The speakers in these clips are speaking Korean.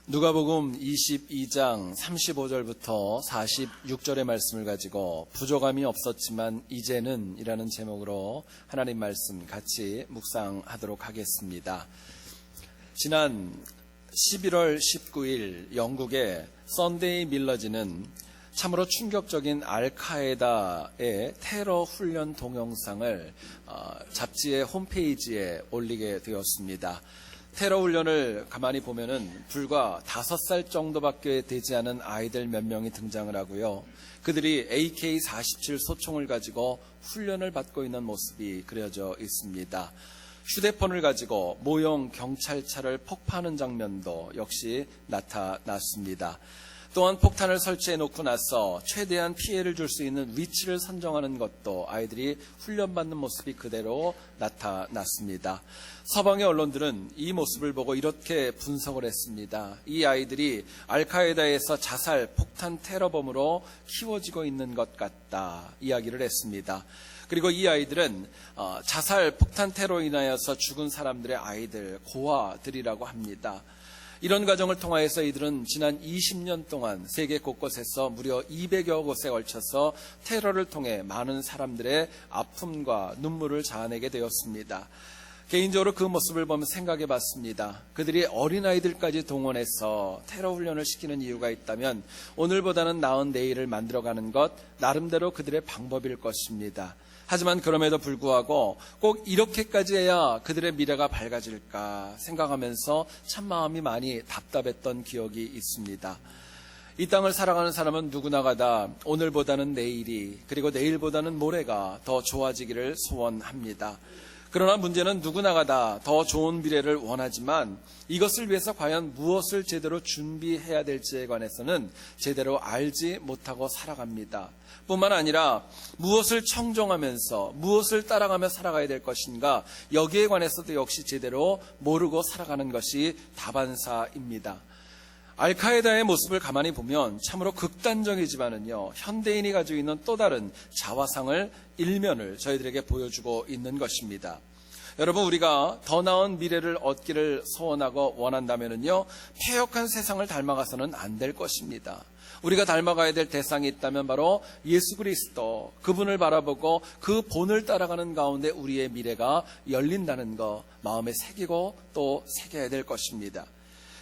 누가복음 22장 35절부터 46절의 말씀을 가지고 부족함이 없었지만 이제는 이라는 제목으로 하나님 말씀 같이 묵상하도록 하겠습니다. 지난 11월 19일 영국의 썬데이 밀러지는 참으로 충격적인 알카에다의 테러 훈련 동영상을 잡지의 홈페이지에 올리게 되었습니다. 테러 훈련을 가만히 보면은 불과 5살 정도밖에 되지 않은 아이들 몇 명이 등장을 하고요. 그들이 AK-47 소총을 가지고 훈련을 받고 있는 모습이 그려져 있습니다. 휴대폰을 가지고 모형 경찰차를 폭파하는 장면도 역시 나타났습니다. 또한 폭탄을 설치해 놓고 나서 최대한 피해를 줄 수 있는 위치를 선정하는 것도 아이들이 훈련받는 모습이 그대로 나타났습니다. 서방의 언론들은 이 모습을 보고 이렇게 분석을 했습니다. 이 아이들이 알카에다에서 자살 폭탄 테러범으로 키워지고 있는 것 같다 이야기를 했습니다. 그리고 이 아이들은 자살 폭탄 테러로 인하여서 죽은 사람들의 아이들, 고아들이라고 합니다. 이런 과정을 통하여서 이들은 지난 20년 동안 세계 곳곳에서 무려 200여 곳에 걸쳐서 테러를 통해 많은 사람들의 아픔과 눈물을 자아내게 되었습니다. 개인적으로 그 모습을 보면 생각해 봤습니다. 그들이 어린아이들까지 동원해서 테러 훈련을 시키는 이유가 있다면 오늘보다는 나은 내일을 만들어가는 것 나름대로 그들의 방법일 것입니다. 하지만 그럼에도 불구하고 꼭 이렇게까지 해야 그들의 미래가 밝아질까 생각하면서 참 마음이 많이 답답했던 기억이 있습니다. 이 땅을 살아가는 사람은 누구나가 다 오늘보다는 내일이 그리고 내일보다는 모레가 더 좋아지기를 소원합니다. 그러나 문제는 누구나가 다 더 좋은 미래를 원하지만 이것을 위해서 과연 무엇을 제대로 준비해야 될지에 관해서는 제대로 알지 못하고 살아갑니다. 뿐만 아니라 무엇을 청정하면서 무엇을 따라가며 살아가야 될 것인가 여기에 관해서도 역시 제대로 모르고 살아가는 것이 다반사입니다. 알카에다의 모습을 가만히 보면 참으로 극단적이지만은요 현대인이 가지고 있는 또 다른 자화상을 일면을 저희들에게 보여주고 있는 것입니다. 여러분, 우리가 더 나은 미래를 얻기를 소원하고 원한다면은요 폐역한 세상을 닮아가서는 안 될 것입니다. 우리가 닮아가야 될 대상이 있다면 바로 예수 그리스도, 그분을 바라보고 그 본을 따라가는 가운데 우리의 미래가 열린다는 거 마음에 새기고 또 새겨야 될 것입니다.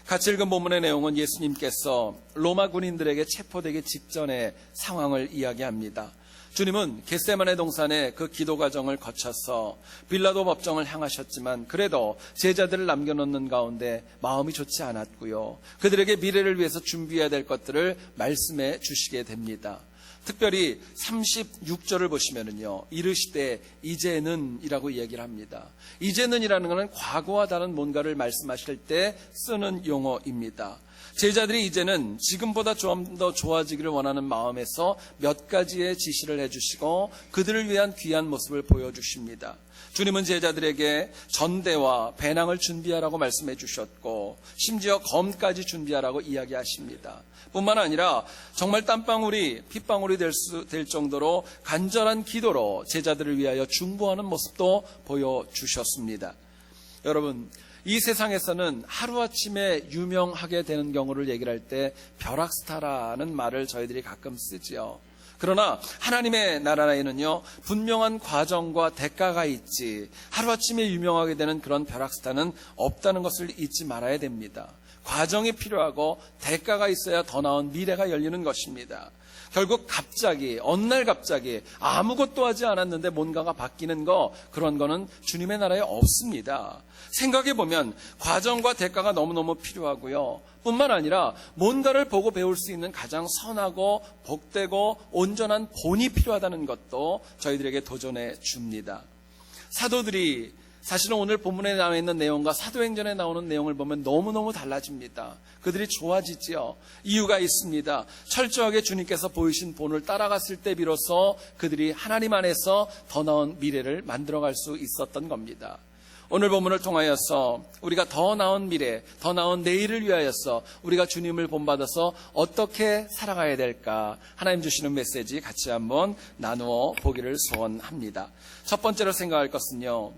같이 읽은 본문의 내용은 예수님께서 로마 군인들에게 체포되기 직전의 상황을 이야기합니다. 주님은 겟세마네 동산의 그 기도 과정을 거쳐서 빌라도 법정을 향하셨지만 그래도 제자들을 남겨놓는 가운데 마음이 좋지 않았고요. 그들에게 미래를 위해서 준비해야 될 것들을 말씀해 주시게 됩니다. 특별히 36절을 보시면은요, 이르시되 이제는 이라고 이야기를 합니다. 이제는 이라는 것은 과거와 다른 뭔가를 말씀하실 때 쓰는 용어입니다. 제자들이 이제는 지금보다 좀 더 좋아지기를 원하는 마음에서 몇 가지의 지시를 해주시고 그들을 위한 귀한 모습을 보여주십니다. 주님은 제자들에게 전대와 배낭을 준비하라고 말씀해 주셨고 심지어 검까지 준비하라고 이야기하십니다. 뿐만 아니라 정말 땀방울이 핏방울이 될 정도로 간절한 기도로 제자들을 위하여 중보하는 모습도 보여주셨습니다. 여러분, 이 세상에서는 하루아침에 유명하게 되는 경우를 얘기를 할 때 벼락스타라는 말을 저희들이 가끔 쓰지요. 그러나 하나님의 나라에는요 분명한 과정과 대가가 있지 하루아침에 유명하게 되는 그런 벼락스타는 없다는 것을 잊지 말아야 됩니다. 과정이 필요하고 대가가 있어야 더 나은 미래가 열리는 것입니다. 결국 갑자기 어느 날 갑자기 아무것도 하지 않았는데 뭔가가 바뀌는 거 그런 거는 주님의 나라에 없습니다. 생각해보면 과정과 대가가 너무너무 필요하고요. 뿐만 아니라 뭔가를 보고 배울 수 있는 가장 선하고 복되고 온전한 본이 필요하다는 것도 저희들에게 도전해 줍니다. 사도들이 사실은 오늘 본문에 나와 있는 내용과 사도행전에 나오는 내용을 보면 너무너무 달라집니다. 그들이 좋아지지요. 이유가 있습니다. 철저하게 주님께서 보이신 본을 따라갔을 때 비로소 그들이 하나님 안에서 더 나은 미래를 만들어갈 수 있었던 겁니다. 오늘 본문을 통하여서 우리가 더 나은 미래, 더 나은 내일을 위하여서 우리가 주님을 본받아서 어떻게 살아가야 될까 하나님 주시는 메시지 같이 한번 나누어 보기를 소원합니다. 첫 번째로 생각할 것은요,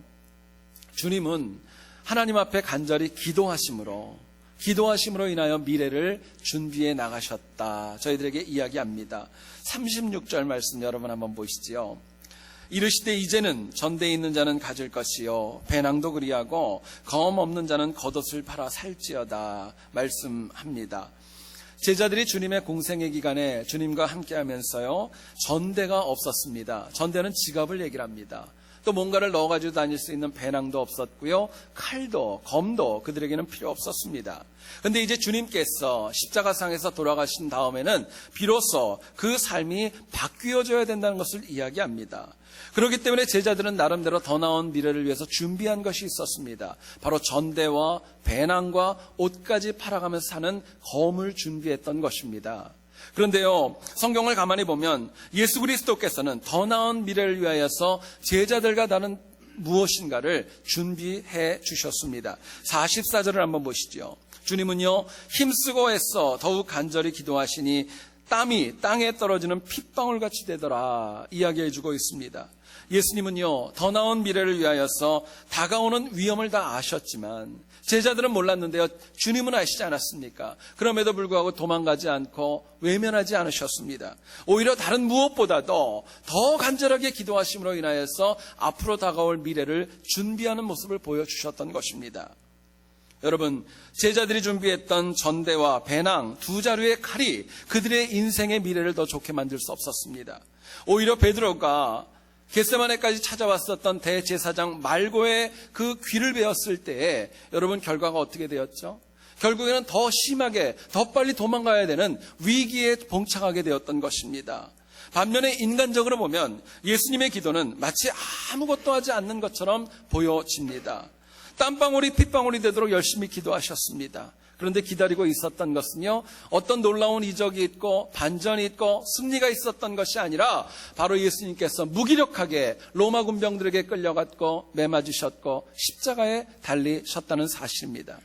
주님은 하나님 앞에 간절히 기도하심으로 기도하심으로 인하여 미래를 준비해 나가셨다. 저희들에게 이야기합니다. 36절 말씀 여러분 한번 보시지요. 이르시되 이제는 전대에 있는 자는 가질 것이요 배낭도 그리하고 검 없는 자는 겉옷을 팔아 살지어다 말씀합니다. 제자들이 주님의 공생의 기간에 주님과 함께하면서요 전대가 없었습니다. 전대는 지갑을 얘기를 합니다. 또 뭔가를 넣어가지고 다닐 수 있는 배낭도 없었고요, 칼도 검도 그들에게는 필요 없었습니다. 그런데 이제 주님께서 십자가상에서 돌아가신 다음에는 비로소 그 삶이 바뀌어져야 된다는 것을 이야기합니다. 그렇기 때문에 제자들은 나름대로 더 나은 미래를 위해서 준비한 것이 있었습니다. 바로 전대와 배낭과 옷까지 팔아가면서 사는 검을 준비했던 것입니다. 그런데요, 성경을 가만히 보면 예수 그리스도께서는 더 나은 미래를 위하여서 제자들과 다른 무엇인가를 준비해 주셨습니다. 44절을 한번 보시죠. 주님은요, 힘쓰고 애써 더욱 간절히 기도하시니 땀이 땅에 떨어지는 핏방울같이 되더라 이야기해 주고 있습니다. 예수님은요, 더 나은 미래를 위하여서 다가오는 위험을 다 아셨지만 제자들은 몰랐는데요, 주님은 아시지 않았습니까? 그럼에도 불구하고 도망가지 않고 외면하지 않으셨습니다. 오히려 다른 무엇보다도 더 간절하게 기도하심으로 인하여서 앞으로 다가올 미래를 준비하는 모습을 보여주셨던 것입니다. 여러분, 제자들이 준비했던 전대와 배낭 두 자루의 칼이 그들의 인생의 미래를 더 좋게 만들 수 없었습니다. 오히려 베드로가 겟세마네까지 찾아왔었던 대제사장 말고의 그 귀를 베었을 때에 여러분 결과가 어떻게 되었죠? 결국에는 더 심하게 더 빨리 도망가야 되는 위기에 봉착하게 되었던 것입니다. 반면에 인간적으로 보면 예수님의 기도는 마치 아무것도 하지 않는 것처럼 보여집니다. 땀방울이 핏방울이 되도록 열심히 기도하셨습니다. 그런데 기다리고 있었던 것은요, 어떤 놀라운 이적이 있고 반전이 있고 승리가 있었던 것이 아니라 바로 예수님께서 무기력하게 로마 군병들에게 끌려갔고 매맞으셨고 십자가에 달리셨다는 사실입니다.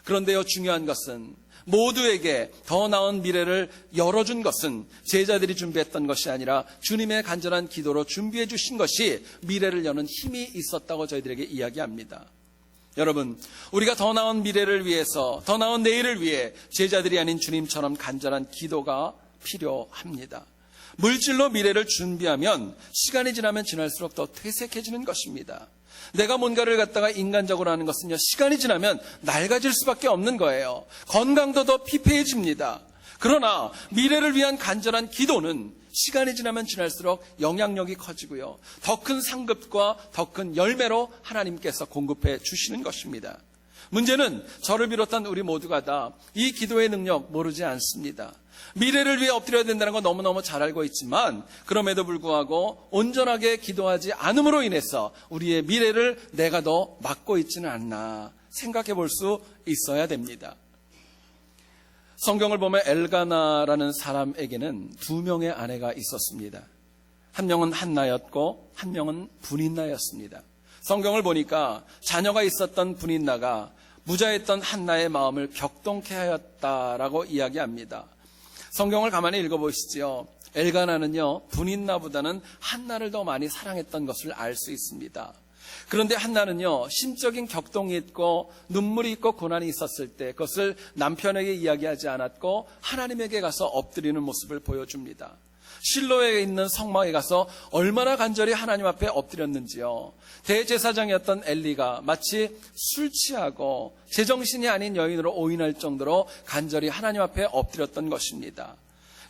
그런데요, 중요한 것은 모두에게 더 나은 미래를 열어준 것은 제자들이 준비했던 것이 아니라 주님의 간절한 기도로 준비해 주신 것이 미래를 여는 힘이 있었다고 저희들에게 이야기합니다. 여러분, 우리가 더 나은 미래를 위해서, 더 나은 내일을 위해 제자들이 아닌 주님처럼 간절한 기도가 필요합니다. 물질로 미래를 준비하면 시간이 지나면 지날수록 더 퇴색해지는 것입니다. 내가 뭔가를 갖다가 인간적으로 하는 것은요, 시간이 지나면 낡아질 수밖에 없는 거예요. 건강도 더 피폐해집니다. 그러나 미래를 위한 간절한 기도는 시간이 지나면 지날수록 영향력이 커지고요, 더 큰 상급과 더 큰 열매로 하나님께서 공급해 주시는 것입니다. 문제는 저를 비롯한 우리 모두가 다 이 기도의 능력 모르지 않습니다. 미래를 위해 엎드려야 된다는 거 너무너무 잘 알고 있지만 그럼에도 불구하고 온전하게 기도하지 않음으로 인해서 우리의 미래를 내가 더 막고 있지는 않나 생각해 볼 수 있어야 됩니다. 성경을 보면 엘가나라는 사람에게는 두 명의 아내가 있었습니다. 한 명은 한나였고 한 명은 분인나였습니다. 성경을 보니까 자녀가 있었던 분인나가 무자했던 한나의 마음을 격동케 하였다라고 이야기합니다. 성경을 가만히 읽어보시지요. 엘가나는요, 분인나보다는 한나를 더 많이 사랑했던 것을 알 수 있습니다. 그런데 한나는요, 심적인 격동이 있고 눈물이 있고 고난이 있었을 때 그것을 남편에게 이야기하지 않았고 하나님에게 가서 엎드리는 모습을 보여줍니다. 실로에 있는 성막에 가서 얼마나 간절히 하나님 앞에 엎드렸는지요. 대제사장이었던 엘리가 마치 술 취하고 제정신이 아닌 여인으로 오인할 정도로 간절히 하나님 앞에 엎드렸던 것입니다.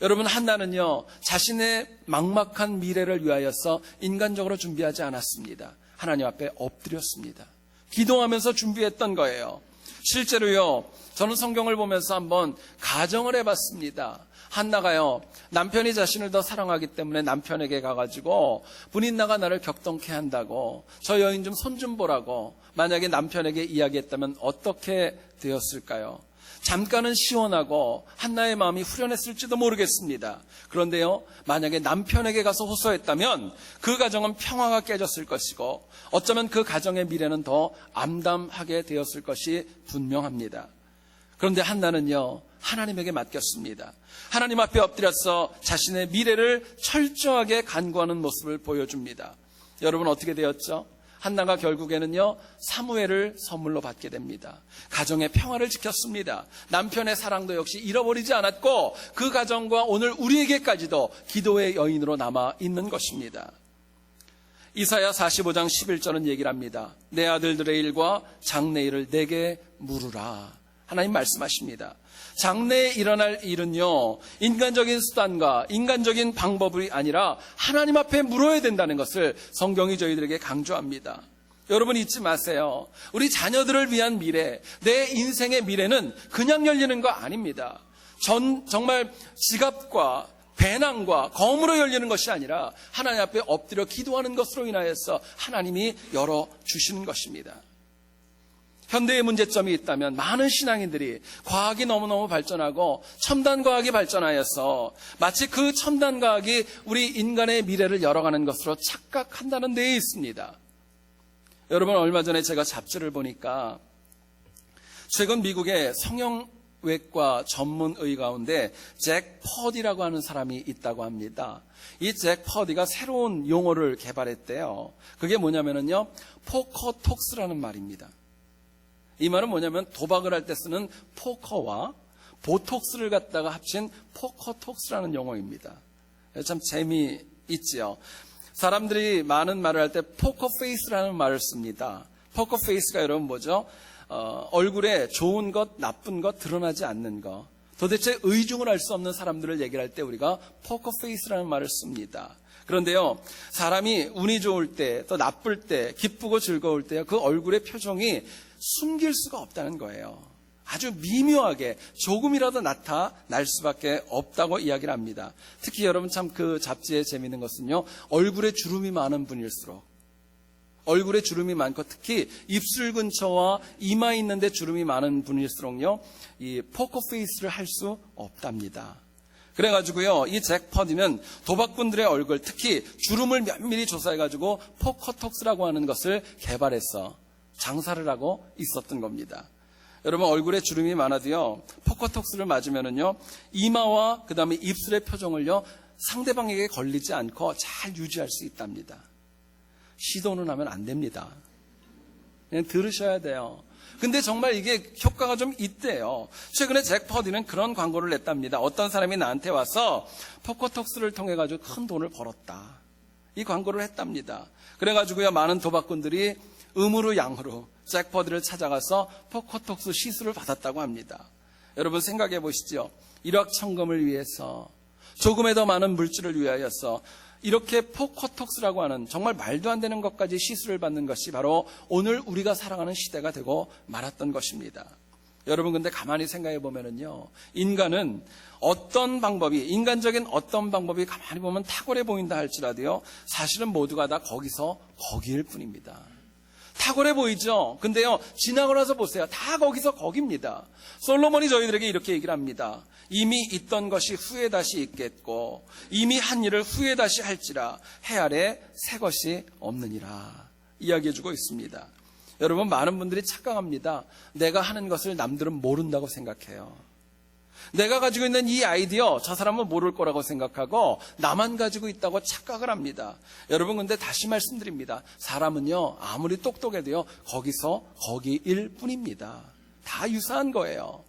여러분, 한나는요, 자신의 막막한 미래를 위하여서 인간적으로 준비하지 않았습니다. 하나님 앞에 엎드렸습니다. 기도하면서 준비했던 거예요. 실제로요, 저는 성경을 보면서 한번 가정을 해봤습니다. 한나가요, 남편이 자신을 더 사랑하기 때문에 남편에게 가가지고 분인나가 나를 격동케 한다고 저 여인 좀 손 좀 보라고 만약에 남편에게 이야기했다면 어떻게 되었을까요? 잠깐은 시원하고 한나의 마음이 후련했을지도 모르겠습니다. 그런데요, 만약에 남편에게 가서 호소했다면 그 가정은 평화가 깨졌을 것이고 어쩌면 그 가정의 미래는 더 암담하게 되었을 것이 분명합니다. 그런데 한나는요, 하나님에게 맡겼습니다. 하나님 앞에 엎드려서 자신의 미래를 철저하게 간구하는 모습을 보여줍니다. 여러분, 어떻게 되었죠? 한나가 결국에는요, 사무엘을 선물로 받게 됩니다. 가정의 평화를 지켰습니다. 남편의 사랑도 역시 잃어버리지 않았고 그 가정과 오늘 우리에게까지도 기도의 여인으로 남아 있는 것입니다. 이사야 45장 11절은 얘기를 합니다. 내 아들들의 일과 장래 일을 내게 물으라. 하나님 말씀하십니다. 장래에 일어날 일은요, 인간적인 수단과 인간적인 방법이 아니라 하나님 앞에 물어야 된다는 것을 성경이 저희들에게 강조합니다. 여러분 잊지 마세요. 우리 자녀들을 위한 미래, 내 인생의 미래는 그냥 열리는 거 아닙니다. 정말 지갑과 배낭과 검으로 열리는 것이 아니라 하나님 앞에 엎드려 기도하는 것으로 인하여서 하나님이 열어주시는 것입니다. 현대의 문제점이 있다면 많은 신앙인들이 과학이 너무너무 발전하고 첨단 과학이 발전하여서 마치 그 첨단 과학이 우리 인간의 미래를 열어가는 것으로 착각한다는 데에 있습니다. 여러분, 얼마 전에 제가 잡지를 보니까 최근 미국의 성형외과 전문의 가운데 잭 퍼디라고 하는 사람이 있다고 합니다. 이 잭 퍼디가 새로운 용어를 개발했대요. 그게 뭐냐면요, 포커톡스라는 말입니다. 이 말은 뭐냐면 도박을 할 때 쓰는 포커와 보톡스를 갖다가 합친 포커톡스라는 용어입니다. 참 재미있지요. 사람들이 많은 말을 할 때 포커페이스라는 말을 씁니다. 포커페이스가 여러분 뭐죠? 얼굴에 좋은 것, 나쁜 것, 드러나지 않는 것. 도대체 의중을 알 수 없는 사람들을 얘기를 할 때 우리가 포커페이스라는 말을 씁니다. 그런데요, 사람이 운이 좋을 때, 또 나쁠 때, 기쁘고 즐거울 때 그 얼굴의 표정이 숨길 수가 없다는 거예요. 아주 미묘하게 조금이라도 나타날 수밖에 없다고 이야기를 합니다. 특히 여러분 참 그 잡지에 재미있는 것은요, 얼굴에 주름이 많은 분일수록, 얼굴에 주름이 많고 특히 입술 근처와 이마 있는데 주름이 많은 분일수록요, 이 포커페이스를 할 수 없답니다. 그래가지고요, 이 잭 퍼디는 도박꾼들의 얼굴, 특히 주름을 면밀히 조사해가지고 포커톡스라고 하는 것을 개발해서 장사를 하고 있었던 겁니다. 여러분, 얼굴에 주름이 많아도요, 포커톡스를 맞으면은요, 이마와 그 다음에 입술의 표정을요, 상대방에게 걸리지 않고 잘 유지할 수 있답니다. 시도는 하면 안 됩니다. 그냥 들으셔야 돼요. 근데 정말 이게 효과가 좀 있대요. 최근에 잭 퍼디는 그런 광고를 냈답니다. 어떤 사람이 나한테 와서 포커톡스를 통해 가지고 큰 돈을 벌었다. 이 광고를 했답니다. 그래가지고요, 많은 도박꾼들이 음으로 양으로 잭 퍼디를 찾아가서 포커톡스 시술을 받았다고 합니다. 여러분 생각해 보시죠. 일확천금을 위해서, 조금에 더 많은 물질을 위하여서 이렇게 포커톡스라고 하는 정말 말도 안 되는 것까지 시술을 받는 것이 바로 오늘 우리가 살아가는 시대가 되고 말았던 것입니다. 여러분 근데 가만히 생각해 보면은요, 인간은 어떤 방법이, 인간적인 어떤 방법이 가만히 보면 탁월해 보인다 할지라도요, 사실은 모두가 다 거기서 거기일 뿐입니다. 탁월해 보이죠? 근데요, 지나고 나서 보세요. 다 거기서 거기입니다. 솔로몬이 저희들에게 이렇게 얘기를 합니다. 이미 있던 것이 후에 다시 있겠고 이미 한 일을 후에 다시 할지라 해 아래 새 것이 없느니라 이야기해주고 있습니다. 여러분, 많은 분들이 착각합니다. 내가 하는 것을 남들은 모른다고 생각해요. 내가 가지고 있는 이 아이디어 저 사람은 모를 거라고 생각하고 나만 가지고 있다고 착각을 합니다. 여러분 근데 다시 말씀드립니다. 사람은요, 아무리 똑똑해도요, 거기서 거기일 뿐입니다. 다 유사한 거예요.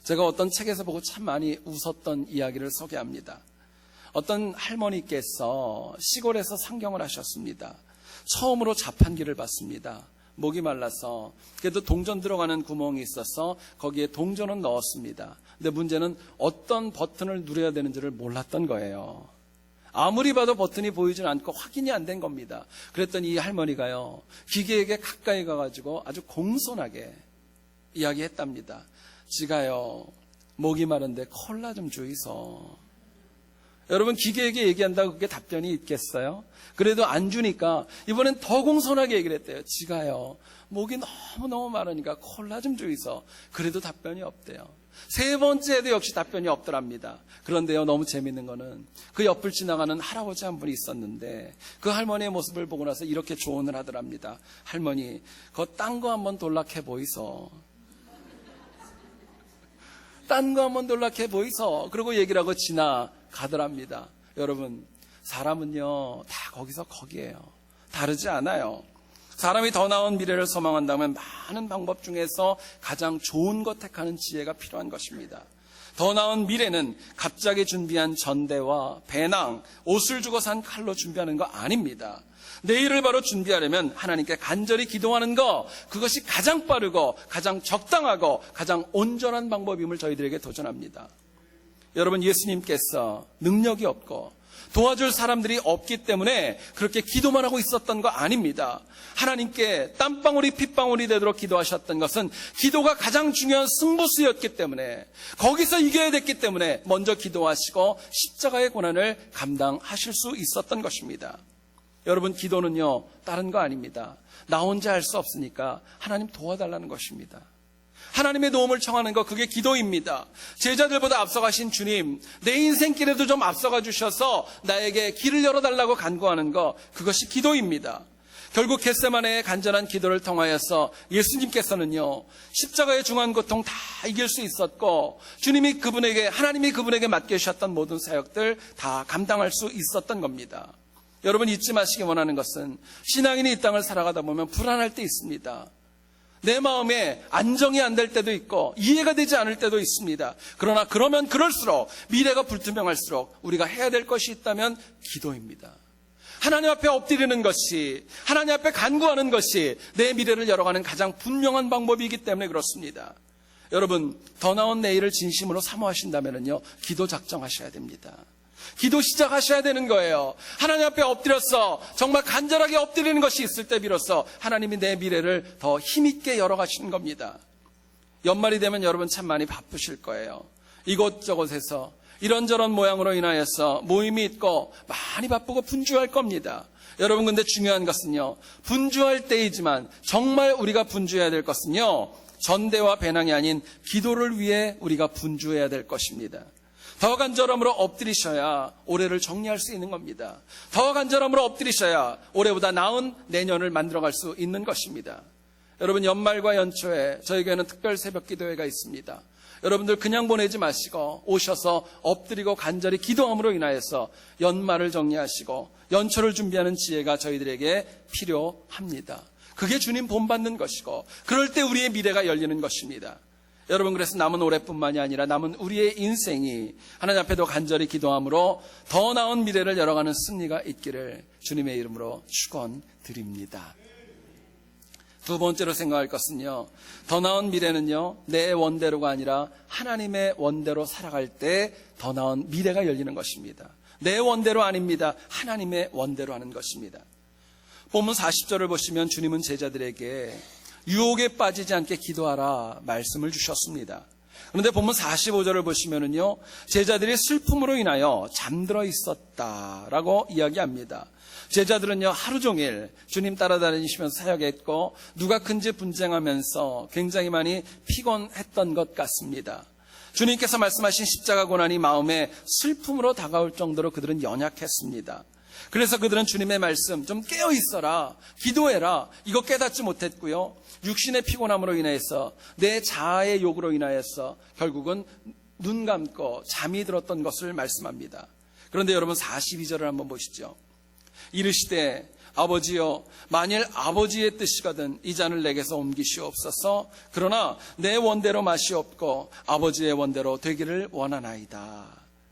제가 어떤 책에서 보고 참 많이 웃었던 이야기를 소개합니다. 어떤 할머니께서 시골에서 상경을 하셨습니다. 처음으로 자판기를 받습니다. 목이 말라서 그래도 동전 들어가는 구멍이 있어서 거기에 동전은 넣었습니다. 근데 문제는 어떤 버튼을 누려야 되는지를 몰랐던 거예요. 아무리 봐도 버튼이 보이진 않고 확인이 안 된 겁니다. 그랬더니 이 할머니가요, 기계에게 가까이 가가지고 아주 공손하게 이야기했답니다. 지가요, 목이 마른데 콜라 좀 주이소. 여러분, 기계에게 얘기한다고 그게 답변이 있겠어요? 그래도 안 주니까 이번엔 더 공손하게 얘기를 했대요. 지가요, 목이 너무너무 마르니까 콜라 좀 주이소. 그래도 답변이 없대요. 세 번째에도 역시 답변이 없더랍니다. 그런데요, 너무 재밌는 거는 그 옆을 지나가는 할아버지 한 분이 있었는데 그 할머니의 모습을 보고 나서 이렇게 조언을 하더랍니다. 할머니, 그거 딴 거 한번 돌락해 보이소. 딴 거 한번 놀랍게 보이소. 그러고 얘기를 하고 지나가더랍니다. 여러분, 사람은요, 다 거기서 거기에요. 다르지 않아요. 사람이 더 나은 미래를 소망한다면 많은 방법 중에서 가장 좋은 것 택하는 지혜가 필요한 것입니다. 더 나은 미래는 갑자기 준비한 전대와 배낭, 옷을 주고 산 칼로 준비하는 거 아닙니다. 내일을 바로 준비하려면 하나님께 간절히 기도하는 거, 그것이 가장 빠르고 가장 적당하고 가장 온전한 방법임을 저희들에게 도전합니다. 여러분, 예수님께서 능력이 없고 도와줄 사람들이 없기 때문에 그렇게 기도만 하고 있었던 거 아닙니다. 하나님께 땀방울이 핏방울이 되도록 기도하셨던 것은 기도가 가장 중요한 승부수였기 때문에, 거기서 이겨야 됐기 때문에 먼저 기도하시고 십자가의 고난을 감당하실 수 있었던 것입니다. 여러분, 기도는요, 다른 거 아닙니다. 나 혼자 할 수 없으니까 하나님 도와달라는 것입니다. 하나님의 도움을 청하는 것, 그게 기도입니다. 제자들보다 앞서가신 주님, 내 인생길에도 좀 앞서가 주셔서 나에게 길을 열어달라고 간구하는 것, 그것이 기도입니다. 결국 겟세마네의 간절한 기도를 통하여서 예수님께서는요, 십자가의 중한 고통 다 이길 수 있었고, 하나님이 그분에게 맡겨주셨던 모든 사역들 다 감당할 수 있었던 겁니다. 여러분, 잊지 마시기 원하는 것은, 신앙인이 이 땅을 살아가다 보면 불안할 때 있습니다. 내 마음에 안정이 안 될 때도 있고 이해가 되지 않을 때도 있습니다. 그러나 그러면 그럴수록, 미래가 불투명할수록 우리가 해야 될 것이 있다면 기도입니다. 하나님 앞에 엎드리는 것이, 하나님 앞에 간구하는 것이 내 미래를 열어가는 가장 분명한 방법이기 때문에 그렇습니다. 여러분, 더 나은 내일을 진심으로 사모하신다면요, 기도 작정하셔야 됩니다. 기도 시작하셔야 되는 거예요. 하나님 앞에 엎드려서 정말 간절하게 엎드리는 것이 있을 때 비로소 하나님이 내 미래를 더 힘있게 열어가시는 겁니다. 연말이 되면 여러분 참 많이 바쁘실 거예요. 이곳저곳에서 이런저런 모양으로 인하여서 모임이 있고 많이 바쁘고 분주할 겁니다. 여러분, 근데 중요한 것은요, 분주할 때이지만 정말 우리가 분주해야 될 것은요, 전대와 배낭이 아닌 기도를 위해 우리가 분주해야 될 것입니다. 더 간절함으로 엎드리셔야 올해를 정리할 수 있는 겁니다. 더 간절함으로 엎드리셔야 올해보다 나은 내년을 만들어갈 수 있는 것입니다. 여러분, 연말과 연초에 저에게는 특별 새벽 기도회가 있습니다. 여러분들 그냥 보내지 마시고 오셔서 엎드리고 간절히 기도함으로 인하여서 연말을 정리하시고 연초를 준비하는 지혜가 저희들에게 필요합니다. 그게 주님 본받는 것이고, 그럴 때 우리의 미래가 열리는 것입니다. 여러분, 그래서 남은 올해뿐만이 아니라 남은 우리의 인생이 하나님 앞에도 간절히 기도함으로 더 나은 미래를 열어가는 승리가 있기를 주님의 이름으로 축원드립니다. 두 번째로 생각할 것은요, 더 나은 미래는요, 내 원대로가 아니라 하나님의 원대로 살아갈 때 더 나은 미래가 열리는 것입니다. 내 원대로 아닙니다. 하나님의 원대로 하는 것입니다. 본문 40절을 보시면 주님은 제자들에게 유혹에 빠지지 않게 기도하라 말씀을 주셨습니다. 그런데 본문 45절을 보시면은요, 제자들이 슬픔으로 인하여 잠들어 있었다라고 이야기합니다. 제자들은요, 하루 종일 주님 따라다니시면서 사역했고 누가 큰지 분쟁하면서 굉장히 많이 피곤했던 것 같습니다. 주님께서 말씀하신 십자가 고난이 마음에 슬픔으로 다가올 정도로 그들은 연약했습니다. 그래서 그들은 주님의 말씀, 좀 깨어있어라, 기도해라, 이거 깨닫지 못했고요, 육신의 피곤함으로 인해서, 내 자아의 욕으로 인하여서 결국은 눈 감고 잠이 들었던 것을 말씀합니다. 그런데 여러분, 42절을 한번 보시죠. 이르시되 아버지여, 만일 아버지의 뜻이거든 이 잔을 내게서 옮기시옵소서. 그러나 내 원대로 마시옵고 아버지의 원대로 되기를 원하나이다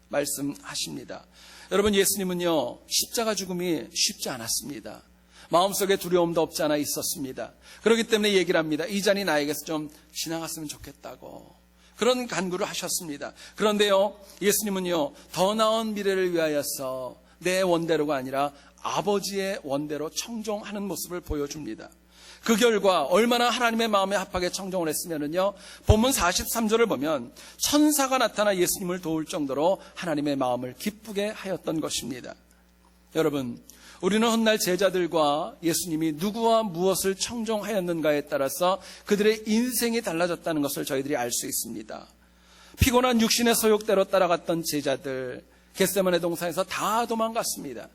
말씀하십니다. 여러분, 예수님은요, 십자가 죽음이 쉽지 않았습니다. 마음속에 두려움도 없지 않아 있었습니다. 그렇기 때문에 얘기를 합니다. 이 잔이 나에게서 좀 지나갔으면 좋겠다고 그런 간구를 하셨습니다. 그런데요, 예수님은요, 더 나은 미래를 위하여서 내 원대로가 아니라 아버지의 원대로 청종하는 모습을 보여줍니다. 그 결과 얼마나 하나님의 마음에 합하게 청종을 했으면은요, 본문 43절을 보면 천사가 나타나 예수님을 도울 정도로 하나님의 마음을 기쁘게 하였던 것입니다. 여러분, 우리는 훗날 제자들과 예수님이 누구와 무엇을 청종하였는가에 따라서 그들의 인생이 달라졌다는 것을 저희들이 알 수 있습니다. 피곤한 육신의 소욕대로 따라갔던 제자들, 겟세마네 동산에서 다 도망갔습니다.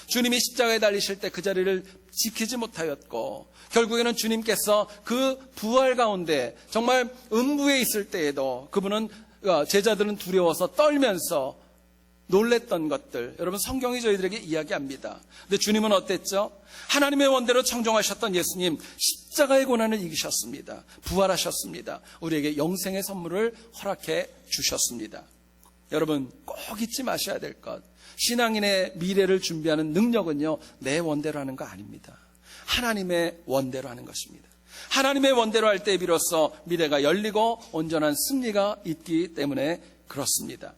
주님이 십자가에 달리실 때 그 자리를 지키지 못하였고, 결국에는 주님께서 그 부활 가운데 정말 음부에 있을 때에도 제자들은 두려워서 떨면서 놀랬던 것들, 여러분 성경이 저희들에게 이야기합니다. 근데 주님은 어땠죠? 하나님의 원대로 청정하셨던 예수님, 십자가의 고난을 이기셨습니다. 부활하셨습니다. 우리에게 영생의 선물을 허락해 주셨습니다. 여러분 꼭 잊지 마셔야 될 것, 신앙인의 미래를 준비하는 능력은요, 내 원대로 하는 거 아닙니다. 하나님의 원대로 하는 것입니다. 하나님의 원대로 할 때 비로소 미래가 열리고 온전한 승리가 있기 때문에 그렇습니다.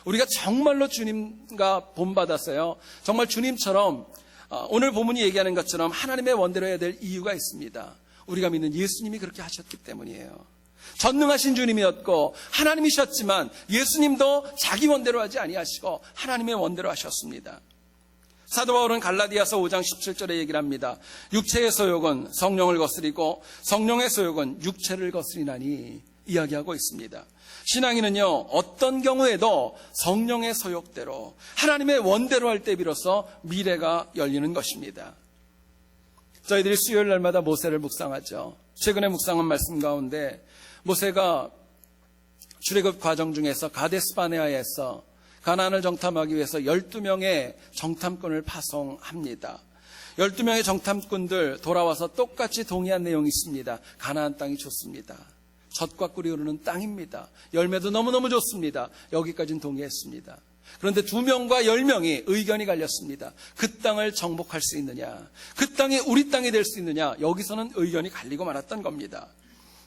우리가 정말로 주님과 본받았어요. 정말 주님처럼 오늘 본문이 얘기하는 것처럼 하나님의 원대로 해야 될 이유가 있습니다. 우리가 믿는 예수님이 그렇게 하셨기 때문이에요. 전능하신 주님이었고 하나님이셨지만 예수님도 자기 원대로 하지 아니하시고 하나님의 원대로 하셨습니다. 사도 바울은 갈라디아서 5장 17절에 얘기를 합니다. 육체의 소욕은 성령을 거스리고 성령의 소욕은 육체를 거스리나니 이야기하고 있습니다. 신앙인은요, 어떤 경우에도 성령의 소욕대로 하나님의 원대로 할 때 비로소 미래가 열리는 것입니다. 저희들이 수요일 날마다 모세를 묵상하죠. 최근에 묵상한 말씀 가운데 모세가 출애굽 과정 중에서 가데스 바네아에서 가나안을 정탐하기 위해서 12명의 정탐꾼을 파송합니다. 12명의 정탐꾼들 돌아와서 똑같이 동의한 내용이 있습니다. 가나안 땅이 좋습니다. 젖과 꿀이 흐르는 땅입니다. 열매도 너무너무 좋습니다. 여기까지는 동의했습니다. 그런데 2명과 10명이 의견이 갈렸습니다. 그 땅을 정복할 수 있느냐, 그 땅이 우리 땅이 될 수 있느냐, 여기서는 의견이 갈리고 말았던 겁니다.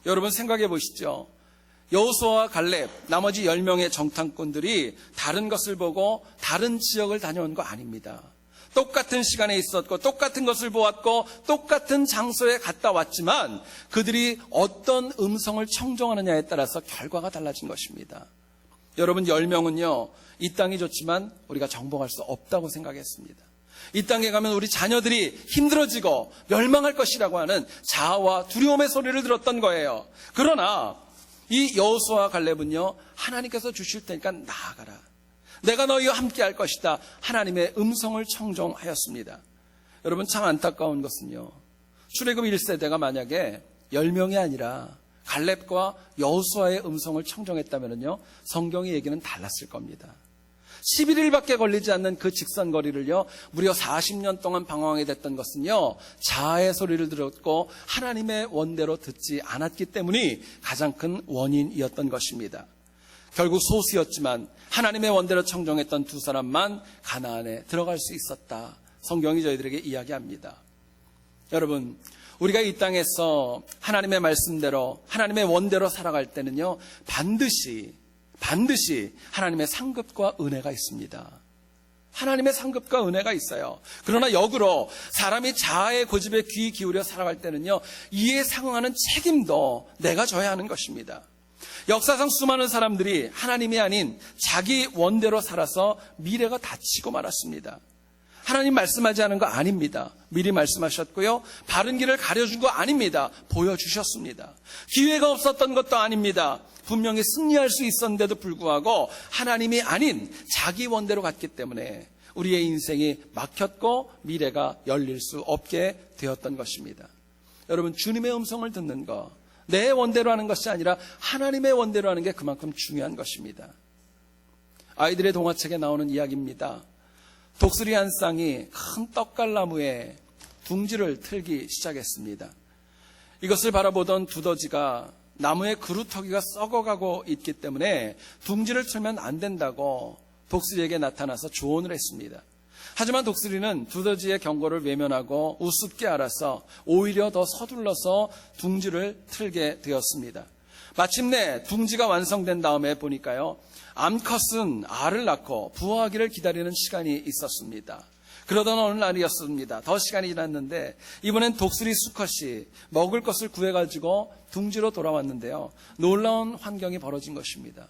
여러분 생각해 보시죠. 여호수아와 갈렙, 나머지 10명의 정탐꾼들이 다른 것을 보고 다른 지역을 다녀온 거 아닙니다. 똑같은 시간에 있었고 똑같은 것을 보았고 똑같은 장소에 갔다 왔지만 그들이 어떤 음성을 청정하느냐에 따라서 결과가 달라진 것입니다. 여러분 10명은요, 이 땅이 좋지만 우리가 정복할 수 없다고 생각했습니다. 이 땅에 가면 우리 자녀들이 힘들어지고 멸망할 것이라고 하는 자아와 두려움의 소리를 들었던 거예요. 그러나 이 여호수아와 갈렙은요, 하나님께서 주실 테니까 나아가라, 내가 너희와 함께 할 것이다, 하나님의 음성을 청정하였습니다. 여러분 참 안타까운 것은요, 출애굽 1세대가 만약에 10명이 아니라 갈렙과 여호수아의 음성을 청정했다면요, 성경의 얘기는 달랐을 겁니다. 11일밖에 걸리지 않는 그 직선 거리를요, 무려 40년 동안 방황하게 됐던 것은요, 자아의 소리를 들었고 하나님의 원대로 듣지 않았기 때문이 가장 큰 원인이었던 것입니다. 결국 소수였지만 하나님의 원대로 청정했던 2사람만 가나안에 들어갈 수 있었다, 성경이 저희들에게 이야기합니다. 여러분, 우리가 이 땅에서 하나님의 말씀대로 하나님의 원대로 살아갈 때는요, 반드시 하나님의 상급과 은혜가 있습니다. 하나님의 상급과 은혜가 있어요. 그러나 역으로 사람이 자아의 고집에 귀 기울여 살아갈 때는요, 이에 상응하는 책임도 내가 져야 하는 것입니다. 역사상 수많은 사람들이 하나님이 아닌 자기 원대로 살아서 미래가 닫히고 말았습니다. 하나님 말씀하지 않은 거 아닙니다. 미리 말씀하셨고요, 바른 길을 가려준 거 아닙니다. 보여주셨습니다. 기회가 없었던 것도 아닙니다. 분명히 승리할 수 있었는데도 불구하고 하나님이 아닌 자기 원대로 갔기 때문에 우리의 인생이 막혔고 미래가 열릴 수 없게 되었던 것입니다. 여러분, 주님의 음성을 듣는 거, 내 원대로 하는 것이 아니라 하나님의 원대로 하는 게 그만큼 중요한 것입니다. 아이들의 동화책에 나오는 이야기입니다. 독수리 한 쌍이 큰 떡갈나무에 둥지를 틀기 시작했습니다. 이것을 바라보던 두더지가 나무의 그루터기가 썩어가고 있기 때문에 둥지를 틀면 안 된다고 독수리에게 나타나서 조언을 했습니다. 하지만 독수리는 두더지의 경고를 외면하고 우습게 알아서 오히려 더 서둘러서 둥지를 틀게 되었습니다. 마침내 둥지가 완성된 다음에 보니까요, 암컷은 알을 낳고 부화하기를 기다리는 시간이 있었습니다. 그러던 어느 날이었습니다. 더 시간이 지났는데 이번엔 독수리 수컷이 먹을 것을 구해가지고 둥지로 돌아왔는데요, 놀라운 환경이 벌어진 것입니다.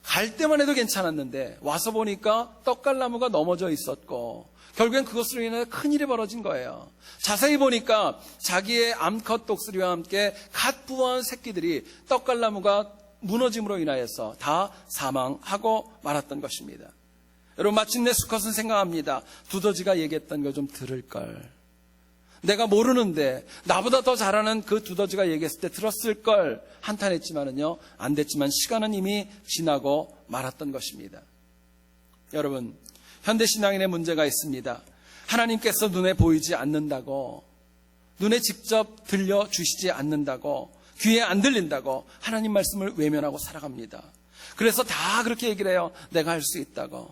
갈 때만 해도 괜찮았는데 와서 보니까 떡갈나무가 넘어져 있었고 결국엔 그것으로 인해 큰일이 벌어진 거예요. 자세히 보니까 자기의 암컷 독수리와 함께 갓 부화한 새끼들이 떡갈나무가 무너짐으로 인하여서 다 사망하고 말았던 것입니다. 여러분, 마침내 수컷은 생각합니다. 두더지가 얘기했던 거 좀 들을 걸. 내가 모르는데 나보다 더 잘하는 그 두더지가 얘기했을 때 들었을 걸 한탄했지만은요, 안 됐지만 시간은 이미 지나고 말았던 것입니다. 여러분, 현대신앙인의 문제가 있습니다. 하나님께서 눈에 보이지 않는다고, 눈에 직접 들려주시지 않는다고, 귀에 안 들린다고 하나님 말씀을 외면하고 살아갑니다. 그래서 다 그렇게 얘기를 해요. 내가 할 수 있다고,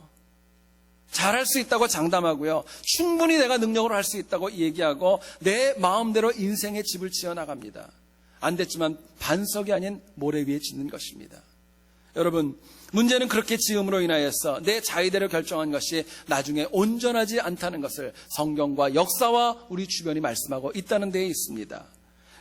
잘할 수 있다고 장담하고요. 충분히 내가 능력으로 할 수 있다고 얘기하고 내 마음대로 인생의 집을 지어나갑니다. 안 됐지만 반석이 아닌 모래 위에 짓는 것입니다. 여러분, 문제는 그렇게 지음으로 인하여서 내 자의대로 결정한 것이 나중에 온전하지 않다는 것을 성경과 역사와 우리 주변이 말씀하고 있다는 데에 있습니다.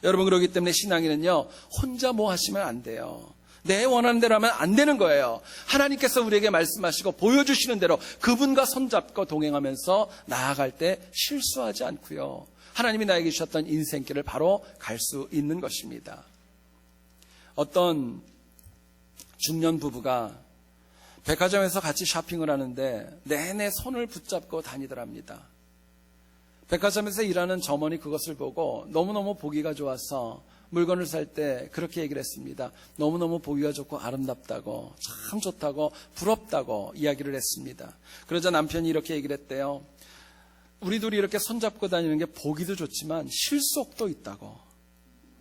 여러분, 그렇기 때문에 신앙인은요, 혼자 뭐 하시면 안 돼요. 내 원하는 대로 하면 안 되는 거예요. 하나님께서 우리에게 말씀하시고 보여주시는 대로 그분과 손잡고 동행하면서 나아갈 때 실수하지 않고요, 하나님이 나에게 주셨던 인생길을 바로 갈 수 있는 것입니다. 어떤 중년 부부가 백화점에서 같이 쇼핑을 하는데 내내 손을 붙잡고 다니더랍니다. 백화점에서 일하는 점원이 그것을 보고 너무너무 보기가 좋아서 물건을 살 때 그렇게 얘기를 했습니다. 너무너무 보기가 좋고 아름답다고, 참 좋다고, 부럽다고 이야기를 했습니다. 그러자 남편이 이렇게 얘기를 했대요. 우리 둘이 이렇게 손잡고 다니는 게 보기도 좋지만 실속도 있다고.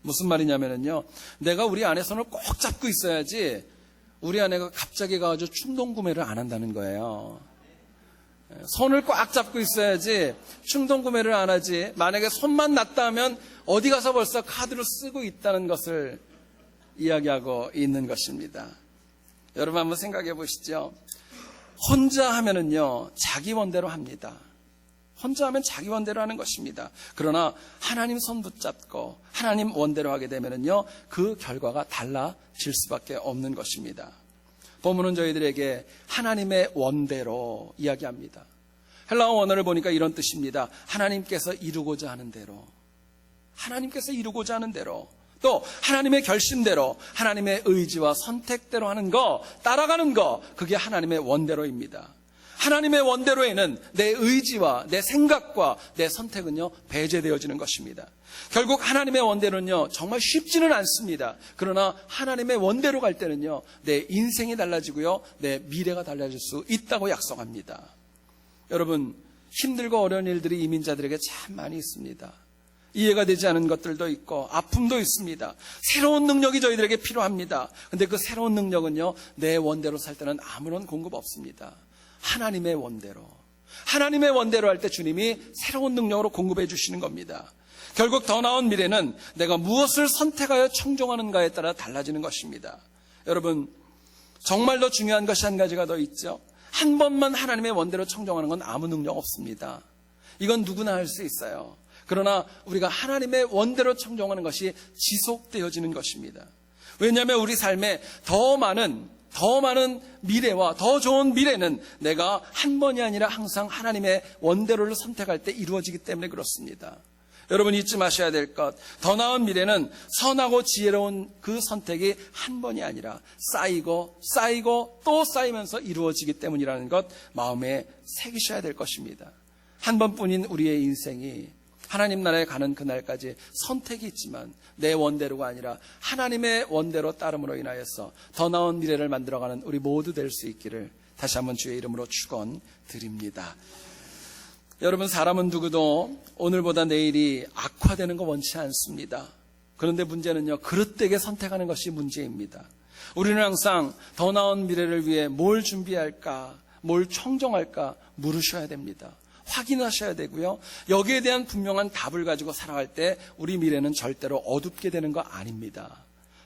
무슨 말이냐면요, 내가 우리 아내 손을 꼭 잡고 있어야지 우리 아내가 갑자기 가가지고 충동 구매를 안 한다는 거예요. 손을 꽉 잡고 있어야지 충동 구매를 안 하지, 만약에 손만 놨다 하면 어디 가서 벌써 카드를 쓰고 있다는 것을 이야기하고 있는 것입니다. 여러분, 한번 생각해 보시죠. 혼자 하면은요, 자기 원대로 합니다. 혼자 하면 자기 원대로 하는 것입니다. 그러나 하나님 손 붙잡고 하나님 원대로 하게 되면은요, 그 결과가 달라질 수밖에 없는 것입니다. 본문은 저희들에게 하나님의 원대로 이야기합니다. 헬라어 원어를 보니까 이런 뜻입니다. 하나님께서 이루고자 하는 대로, 하나님께서 이루고자 하는 대로, 또 하나님의 결심대로, 하나님의 의지와 선택대로 하는 거, 따라가는 거, 그게 하나님의 원대로입니다. 하나님의 원대로에는 내 의지와 내 생각과 내 선택은요, 배제되어지는 것입니다. 결국 하나님의 원대로는요, 정말 쉽지는 않습니다. 그러나 하나님의 원대로 갈 때는요, 내 인생이 달라지고요, 내 미래가 달라질 수 있다고 약속합니다. 여러분, 힘들고 어려운 일들이 이민자들에게 참 많이 있습니다. 이해가 되지 않은 것들도 있고 아픔도 있습니다. 새로운 능력이 저희들에게 필요합니다. 근데 그 새로운 능력은요, 내 원대로 살 때는 아무런 공급 없습니다. 하나님의 원대로, 하나님의 원대로 할 때 주님이 새로운 능력으로 공급해 주시는 겁니다. 결국 더 나은 미래는 내가 무엇을 선택하여 청종하는가에 따라 달라지는 것입니다. 여러분, 정말 더 중요한 것이 한 가지가 더 있죠. 한 번만 하나님의 원대로 청종하는 건 아무 능력 없습니다. 이건 누구나 할 수 있어요. 그러나 우리가 하나님의 원대로 청종하는 것이 지속되어지는 것입니다. 왜냐하면 우리 삶에 더 많은 미래와 더 좋은 미래는 내가 한 번이 아니라 항상 하나님의 원대로를 선택할 때 이루어지기 때문에 그렇습니다. 여러분, 잊지 마셔야 될 것, 더 나은 미래는 선하고 지혜로운 그 선택이 한 번이 아니라 쌓이고 또 쌓이면서 이루어지기 때문이라는 것 마음에 새기셔야 될 것입니다. 한 번뿐인 우리의 인생이 하나님 나라에 가는 그날까지 선택이 있지만 내 원대로가 아니라 하나님의 원대로 따름으로 인하여서 더 나은 미래를 만들어가는 우리 모두 될 수 있기를 다시 한번 주의 이름으로 축원드립니다. 여러분, 사람은 누구도 오늘보다 내일이 악화되는 거 원치 않습니다. 그런데 문제는요, 그릇되게 선택하는 것이 문제입니다. 우리는 항상 더 나은 미래를 위해 뭘 준비할까, 뭘 청정할까 물으셔야 됩니다. 확인하셔야 되고요, 여기에 대한 분명한 답을 가지고 살아갈 때 우리 미래는 절대로 어둡게 되는 거 아닙니다.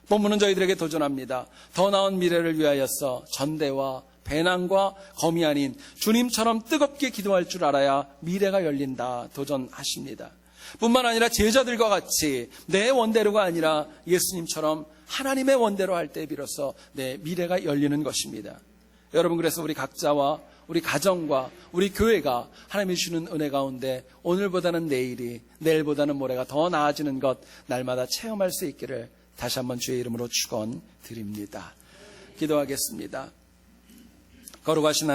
본문은 저희들에게 도전합니다. 더 나은 미래를 위하여서 전대와 배난과 검이 아닌 주님처럼 뜨겁게 기도할 줄 알아야 미래가 열린다 도전하십니다. 뿐만 아니라 제자들과 같이 내 원대로가 아니라 예수님처럼 하나님의 원대로 할 때 비로소 내 미래가 열리는 것입니다. 여러분, 그래서 우리 각자와 우리 가정과 우리 교회가 하나님이 주시는 은혜 가운데 오늘보다는 내일이, 내일보다는 모레가 더 나아지는 것 날마다 체험할 수 있기를 다시 한번 주의 이름으로 축원드립니다. 기도하겠습니다. 거룩하신